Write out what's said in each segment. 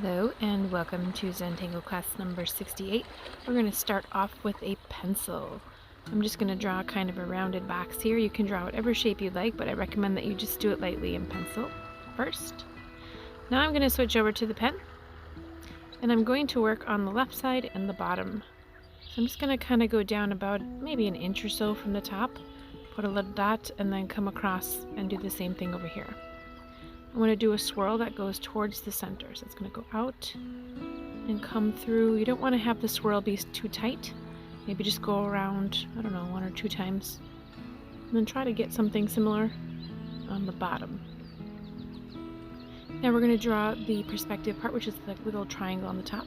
Hello and welcome to Zentangle class number 68. We're going to start off with a pencil. I'm just going to draw kind of a rounded box here. You can draw whatever shape you like, but I recommend that you just do it lightly in pencil first. Now I'm going to switch over to the pen, and I'm going to work on the left side and the bottom. So I'm just going to kind of go down about maybe an inch or so from the top, put a little dot, and then come across and do the same thing over here. I'm going to do a swirl that goes towards the center. So it's going to go out and come through. You don't want to have the swirl be too tight. Maybe just go around, I don't know, 1 or 2 times. And then try to get something similar on the bottom. Now we're going to draw the perspective part, which is the little triangle on the top.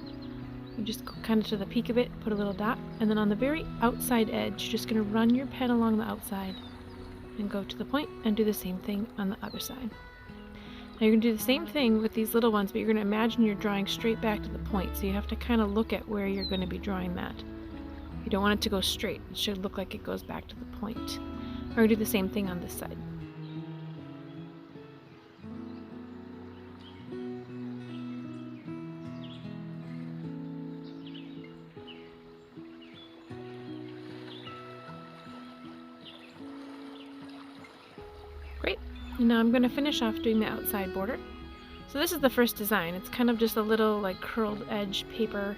You just go kind of to the peak of it, put a little dot, and then on the very outside edge, you're just going to run your pen along the outside and go to the point and do the same thing on the other side. Now you're going to do the same thing with these little ones, but you're going to imagine you're drawing straight back to the point, so you have to kind of look at where you're going to be drawing that. You don't want it to go straight. It should look like it goes back to the point. We're going to do the same thing on this side. Great. And now I'm going to finish off doing the outside border. So this is the first design. It's kind of just a little like curled edge paper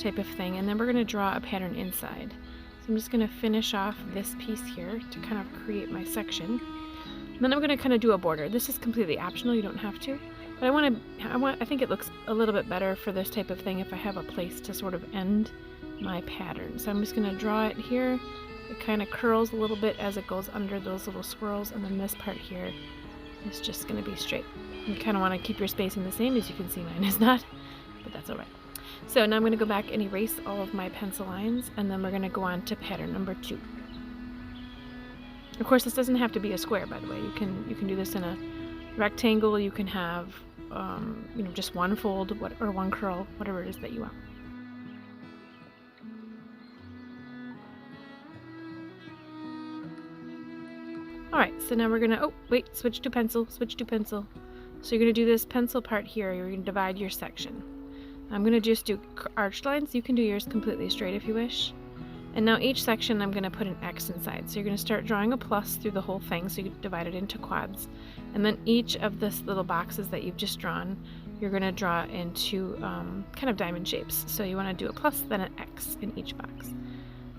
type of thing, and then we're going to draw a pattern inside. So I'm just going to finish off this piece here to kind of create my section. And then I'm going to kind of do a border. This is completely optional, you don't have to. But I think it looks a little bit better for this type of thing if I have a place to sort of end my pattern. So I'm just going to draw it here. It kind of curls a little bit as it goes under those little swirls, and then this part here is just going to be straight. You kind of want to keep your spacing the same. As you can see, mine is not, but that's alright. So now I'm going to go back and erase all of my pencil lines, and then we're going to go on to pattern number 2. Of course, this doesn't have to be a square, by the way. You can do this in a rectangle. You can have just one fold or one curl, whatever it is that you want. Alright, so now we're going to, switch to pencil. So you're going to do this pencil part here. You're going to divide your section. I'm going to just do arched lines. You can do yours completely straight if you wish. And now each section I'm going to put an X inside. So you're going to start drawing a plus through the whole thing, so you divide it into quads. And then each of this little boxes that you've just drawn, you're going to draw into kind of diamond shapes. So you want to do a plus, then an X in each box.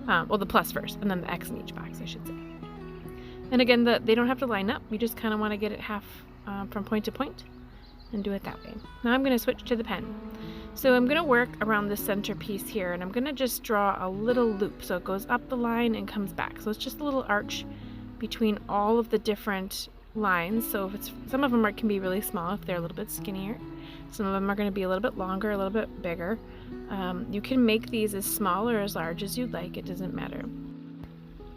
Well, the plus first, and then the X in each box, I should say. And again, they don't have to line up. You just kind of want to get it half from point to point and do it that way. Now I'm going to switch to the pen. So I'm going to work around the center piece here, and I'm going to just draw a little loop. So it goes up the line and comes back. So it's just a little arch between all of the different lines. So some of them can be really small if they're a little bit skinnier. Some of them are going to be a little bit longer, a little bit bigger. You can make these as small or as large as you'd like. It doesn't matter.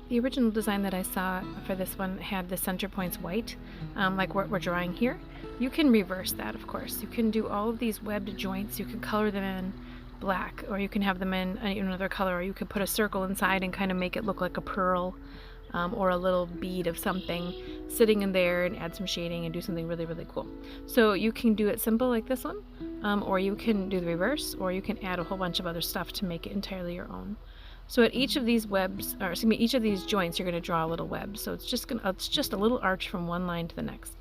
The original design that I saw for this one had the center points white, like what we're drawing here. You can reverse that, of course. You can do all of these webbed joints. You can color them in black, or you can have them in another color, or you could put a circle inside and kind of make it look like a pearl or a little bead of something sitting in there, and add some shading and do something really, really cool. So you can do it simple like this one, or you can do the reverse, or you can add a whole bunch of other stuff to make it entirely your own. So at each of these each of these joints, you're going to draw a little web. So it's just a little arch from one line to the next.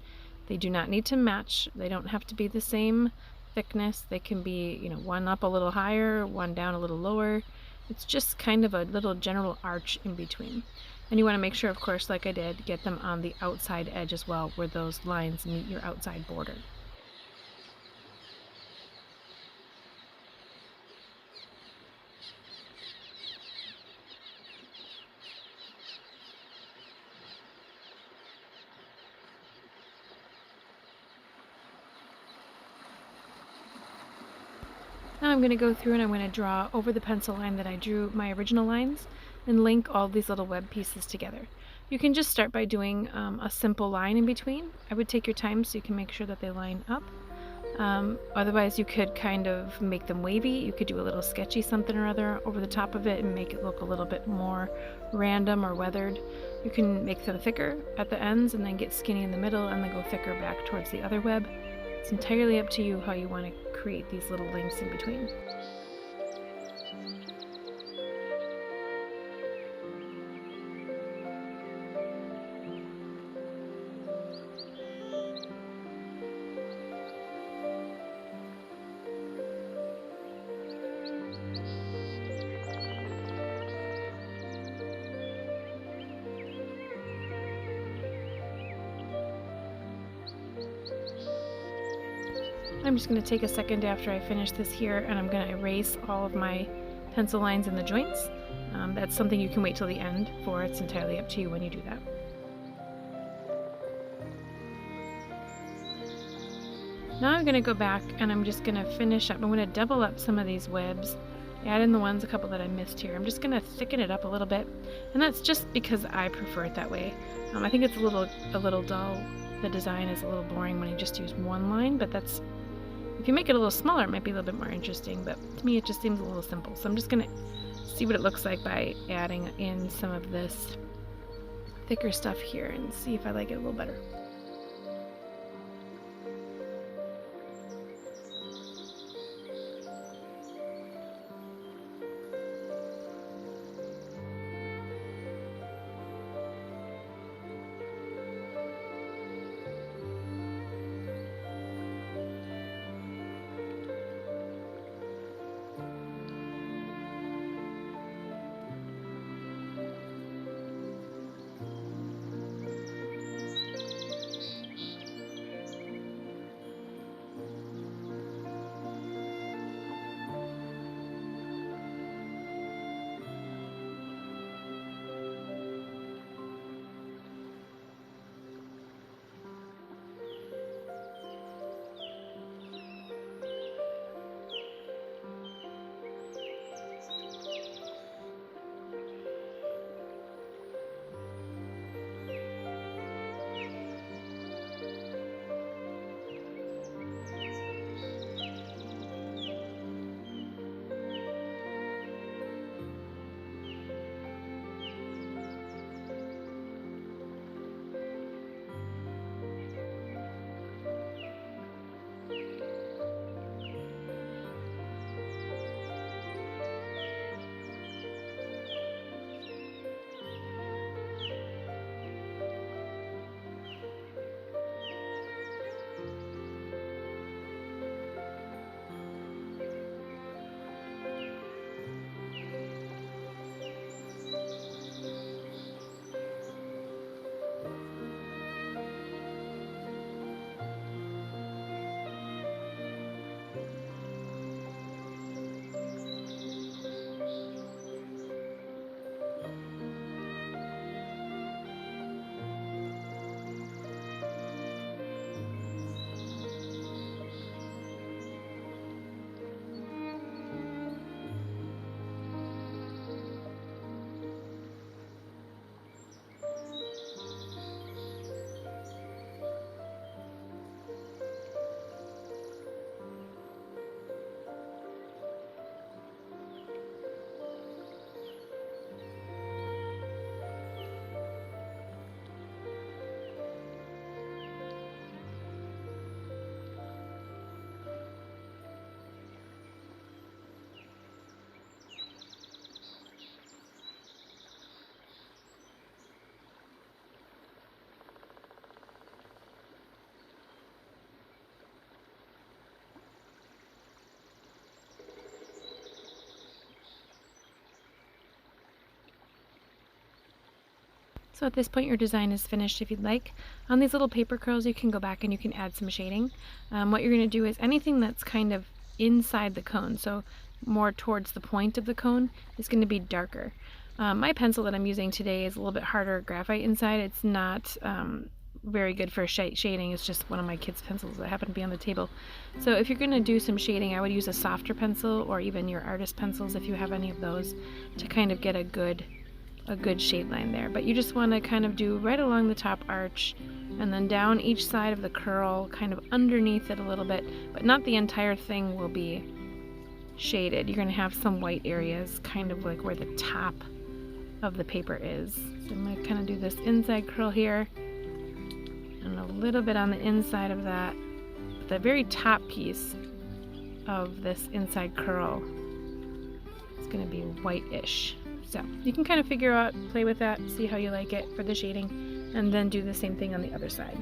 They do not need to match. They don't have to be the same thickness. They can be, one up a little higher, one down a little lower. It's just kind of a little general arch in between. And you want to make sure, of course, like I did, get them on the outside edge as well, where those lines meet your outside border. Now I'm going to go through and I'm going to draw over the pencil line that I drew my original lines and link all these little web pieces together. You can just start by doing a simple line in between. I would take your time so you can make sure that they line up. Otherwise you could kind of make them wavy. You could do a little sketchy something or other over the top of it and make it look a little bit more random or weathered. You can make them thicker at the ends and then get skinny in the middle and then go thicker back towards the other web. It's entirely up to you how you want to create these little links in between. I'm just going to take a second after I finish this here, and I'm going to erase all of my pencil lines in the joints. That's something you can wait till the end for. It's entirely up to you when you do that. Now I'm going to go back and I'm just going to finish up. I'm going to double up some of these webs, add in the ones, a couple that I missed here. I'm just going to thicken it up a little bit, and that's just because I prefer it that way. I think it's a little dull. The design is a little boring when you just use one line, but that's, if you make it a little smaller, it might be a little bit more interesting, but to me it just seems a little simple. So I'm just going to see what it looks like by adding in some of this thicker stuff here and see if I like it a little better. So at this point your design is finished if you'd like. On these little paper curls you can go back and you can add some shading. What you're going to do is anything that's kind of inside the cone, so more towards the point of the cone, is going to be darker. My pencil that I'm using today is a little bit harder graphite inside. It's not very good for shading. It's just one of my kids' pencils that happen to be on the table. So if you're going to do some shading, I would use a softer pencil or even your artist pencils if you have any of those to kind of get a good shade line there. But you just want to kind of do right along the top arch and then down each side of the curl, kind of underneath it a little bit, but not the entire thing will be shaded. You're going to have some white areas kind of like where the top of the paper is. So I'm going to kind of do this inside curl here and a little bit on the inside of that. The very top piece of this inside curl. It's going to be white-ish. So you can kind of figure out, play with that, see how you like it for the shading, and then do the same thing on the other side.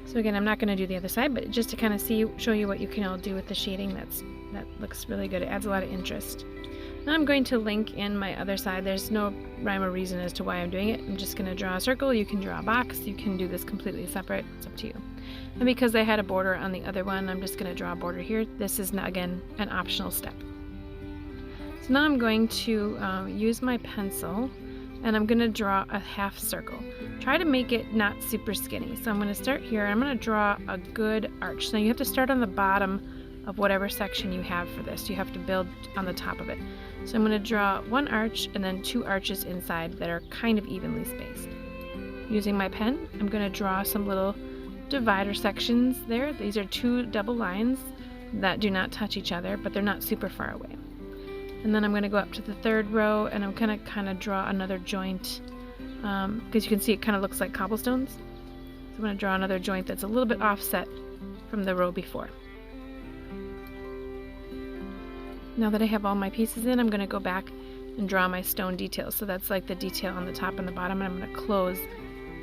So again, I'm not going to do the other side, but just to kind of show you what you can all do with the shading. That looks really good. It adds a lot of interest. Now I'm going to link in my other side. There's no rhyme or reason as to why I'm doing it. I'm just going to draw a circle. You can draw a box. You can do this completely separate. It's up to you. And because I had a border on the other one, I'm just going to draw a border here. This is, now, again, an optional step. So now I'm going to use my pencil, and I'm going to draw a half circle. Try to make it not super skinny. So I'm going to start here. I'm going to draw a good arch. Now you have to start on the bottom of whatever section you have for this. You have to build on the top of it. So I'm going to draw one arch and then two arches inside that are kind of evenly spaced. Using my pen, I'm going to draw some little divider sections there. These are two double lines that do not touch each other, but they're not super far away. And then I'm going to go up to the third row, and I'm going to kind of draw another joint, because you can see it kind of looks like cobblestones. So I'm going to draw another joint that's a little bit offset from the row before. Now that I have all my pieces in, I'm going to go back and draw my stone details. So that's like the detail on the top and the bottom, and I'm going to close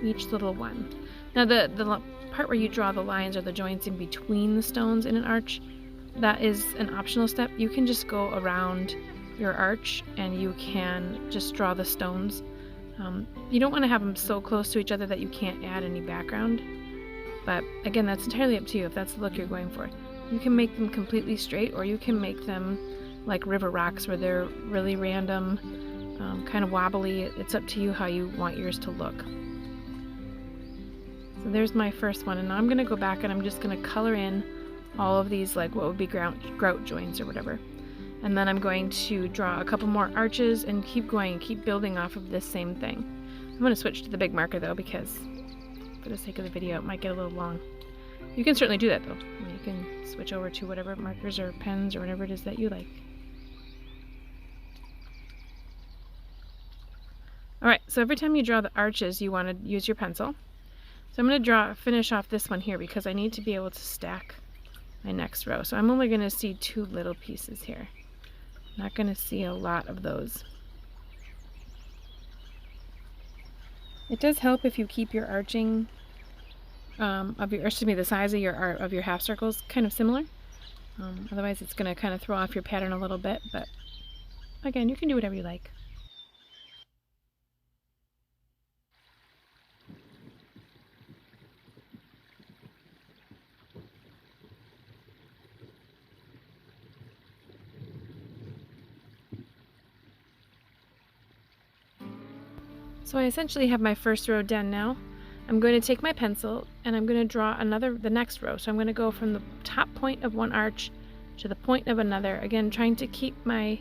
each little one. Now the part where you draw the lines or the joints in between the stones in an arch, that is an optional step. You can just go around your arch and you can just draw the stones. You don't want to have them so close to each other that you can't add any background, but again, that's entirely up to you if that's the look you're going for. You can make them completely straight, or you can make them like river rocks where they're really random, kind of wobbly. It's up to you how you want yours to look. So there's my first one, and now I'm going to go back and I'm just going to color in all of these, like what would be grout joints or whatever. And then I'm going to draw a couple more arches and keep going, keep building off of this same thing. I'm going to switch to the big marker though, because for the sake of the video it might get a little long. You can certainly do that though. You can switch over to whatever markers or pens or whatever it is that you like. Alright, so every time you draw the arches you want to use your pencil. So I'm going to finish off this one here because I need to be able to stack my next row. So I'm only going to see two little pieces here. I'm not going to see a lot of those. It does help if you keep your arching the size of your half circles kind of similar. Otherwise it's going to kind of throw off your pattern a little bit, but again, you can do whatever you like. So I essentially have my first row done now. I'm going to take my pencil and I'm going to draw the next row. So I'm going to go from the top point of one arch to the point of another. Again, trying to keep my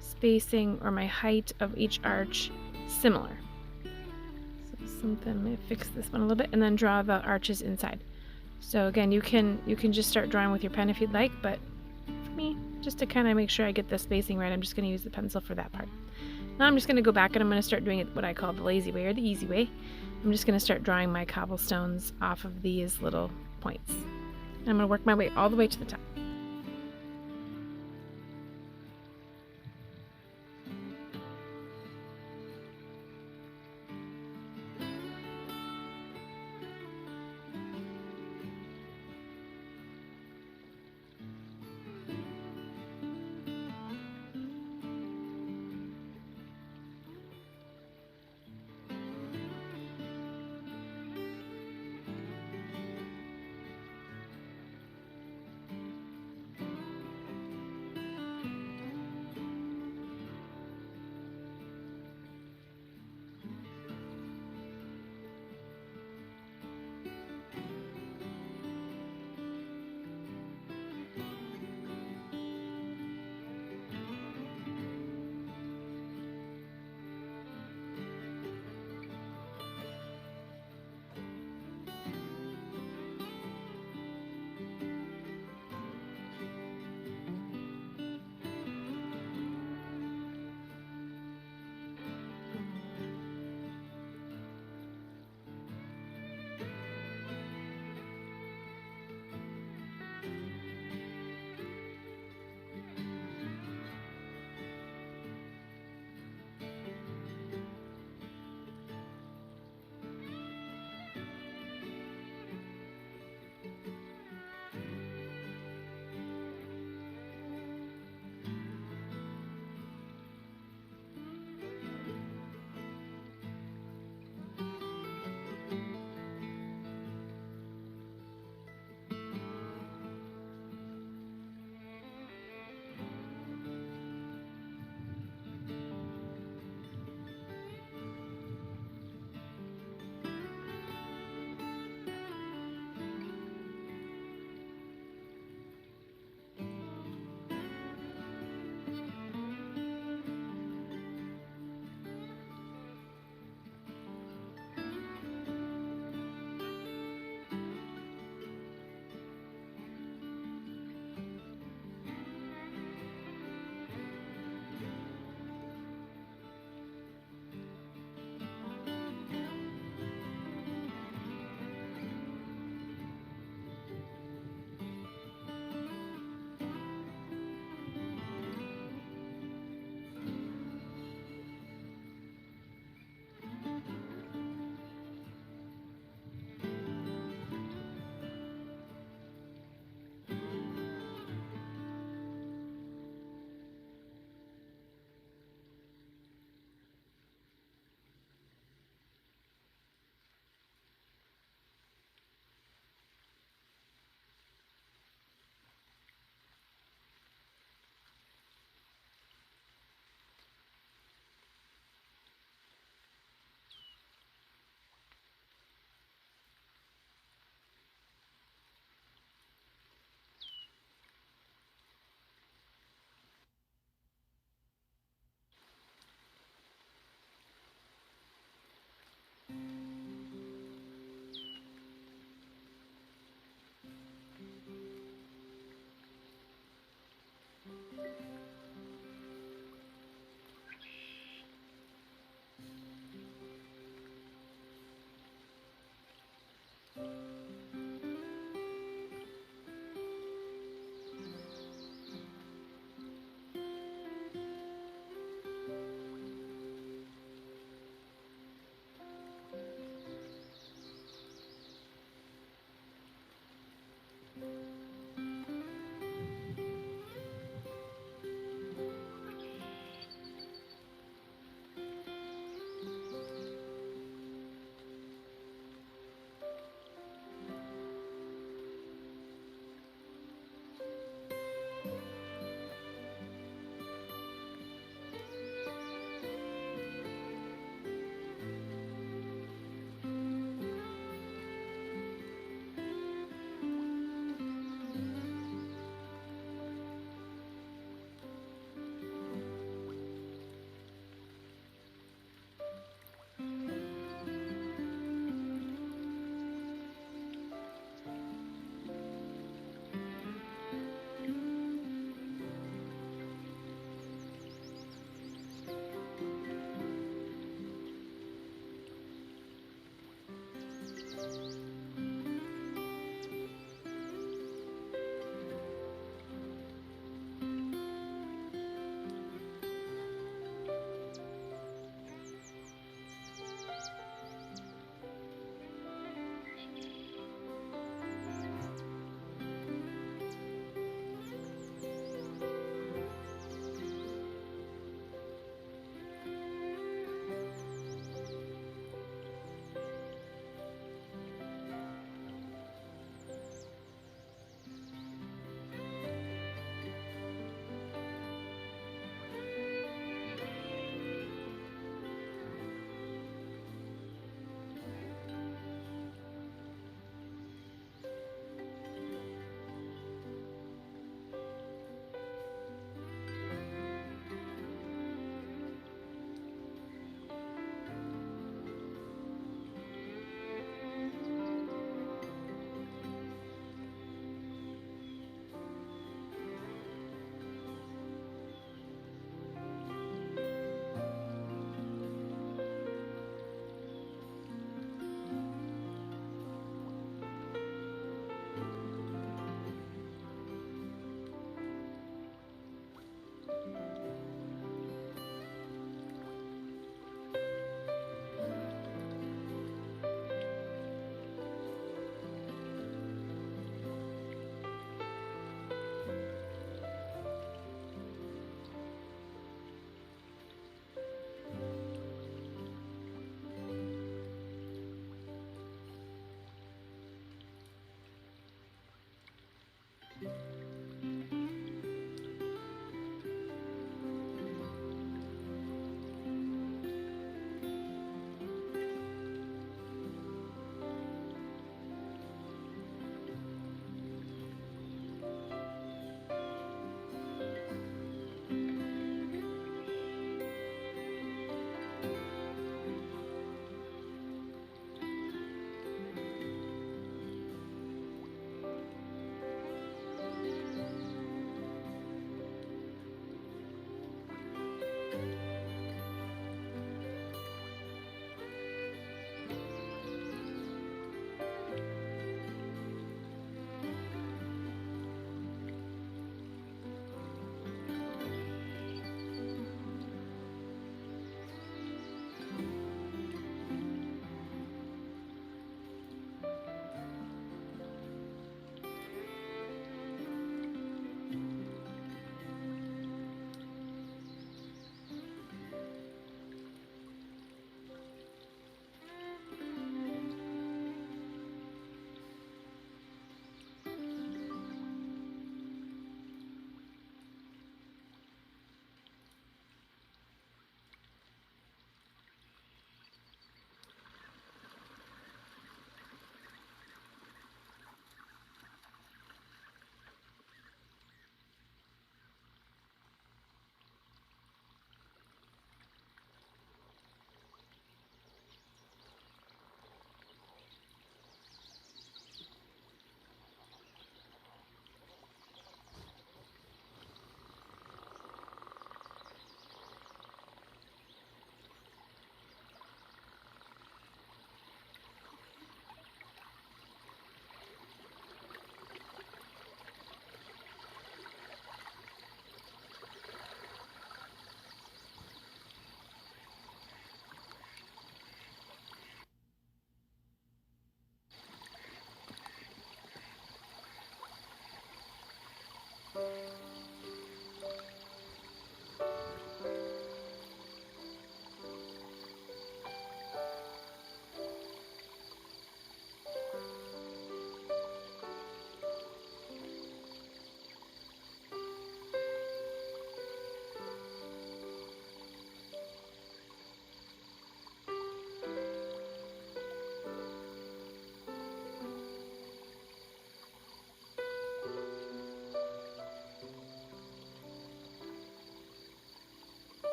spacing or my height of each arch similar. So I'm going to fix this one a little bit and then draw the arches inside. So again, you can just start drawing with your pen if you'd like, but for me, just to kind of make sure I get the spacing right, I'm just going to use the pencil for that part. Now I'm just going to go back and I'm going to start doing it what I call the lazy way or the easy way. I'm just going to start drawing my cobblestones off of these little points. And I'm going to work my way all the way to the top.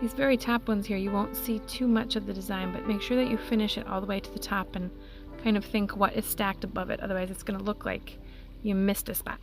These very top ones here, you won't see too much of the design, but make sure that you finish it all the way to the top and kind of think what is stacked above it. Otherwise it's going to look like you missed a spot.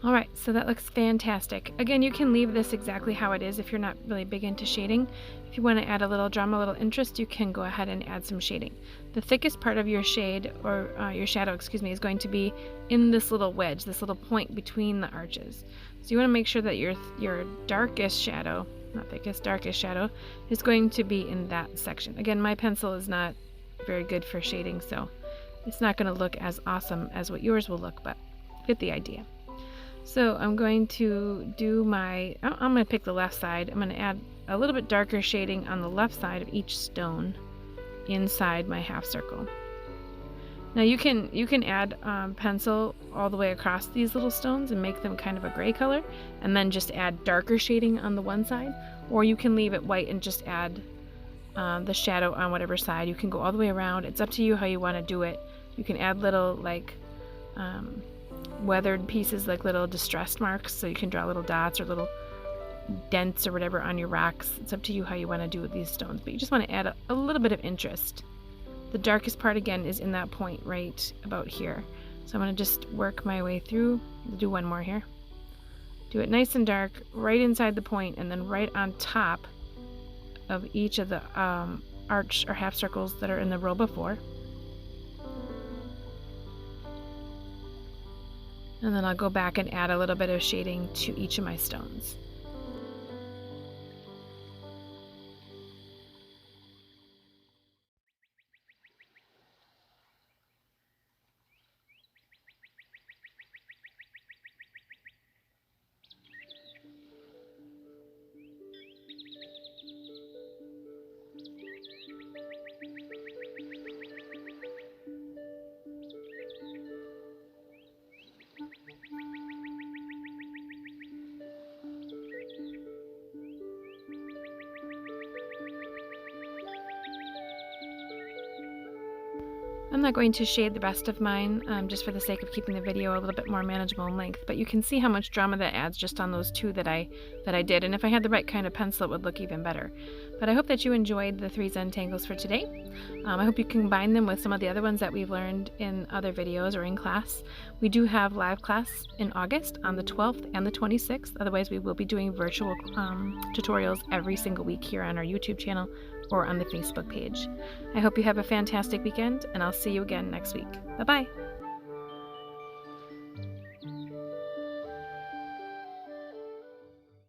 Alright, so that looks fantastic. Again, you can leave this exactly how it is if you're not really big into shading. If you want to add a little drama, a little interest, you can go ahead and add some shading. The thickest part of your shade, or your shadow, excuse me, is going to be in this little wedge, this little point between the arches. So you want to make sure that your darkest shadow, not thickest, darkest shadow, is going to be in that section. Again, my pencil is not very good for shading, so it's not going to look as awesome as what yours will look, but you get the idea. So I'm going to do I'm going to pick the left side. I'm going to add a little bit darker shading on the left side of each stone inside my half circle. Now you can add pencil all the way across these little stones and make them kind of a gray color, and then just add darker shading on the one side, or you can leave it white and just add the shadow on whatever side. You can go all the way around. It's up to you how you want to do it. You can add little like weathered pieces, like little distressed marks, so you can draw little dots or little dents or whatever on your rocks. It's up to you how you want to do with these stones, but you just want to add a little bit of interest. The darkest part again is in that point right about here, so I'm going to just work my way through. I'll do one more here. Do it nice and dark right inside the point, and then right on top of each of the arch or half circles that are in the row before. And then I'll go back and add a little bit of shading to each of my stones. I'm not going to shade the rest of mine just for the sake of keeping the video a little bit more manageable in length, but you can see how much drama that adds just on those two that I did, and if I had the right kind of pencil it would look even better. But I hope that you enjoyed the 3 Zentangles for today. I hope you combine them with some of the other ones that we've learned in other videos or in class. We do have live class in August on the 12th and the 26th. Otherwise we will be doing virtual tutorials every single week here on our YouTube channel or on the Facebook page. I hope you have a fantastic weekend, and I'll see you again next week. Bye-bye!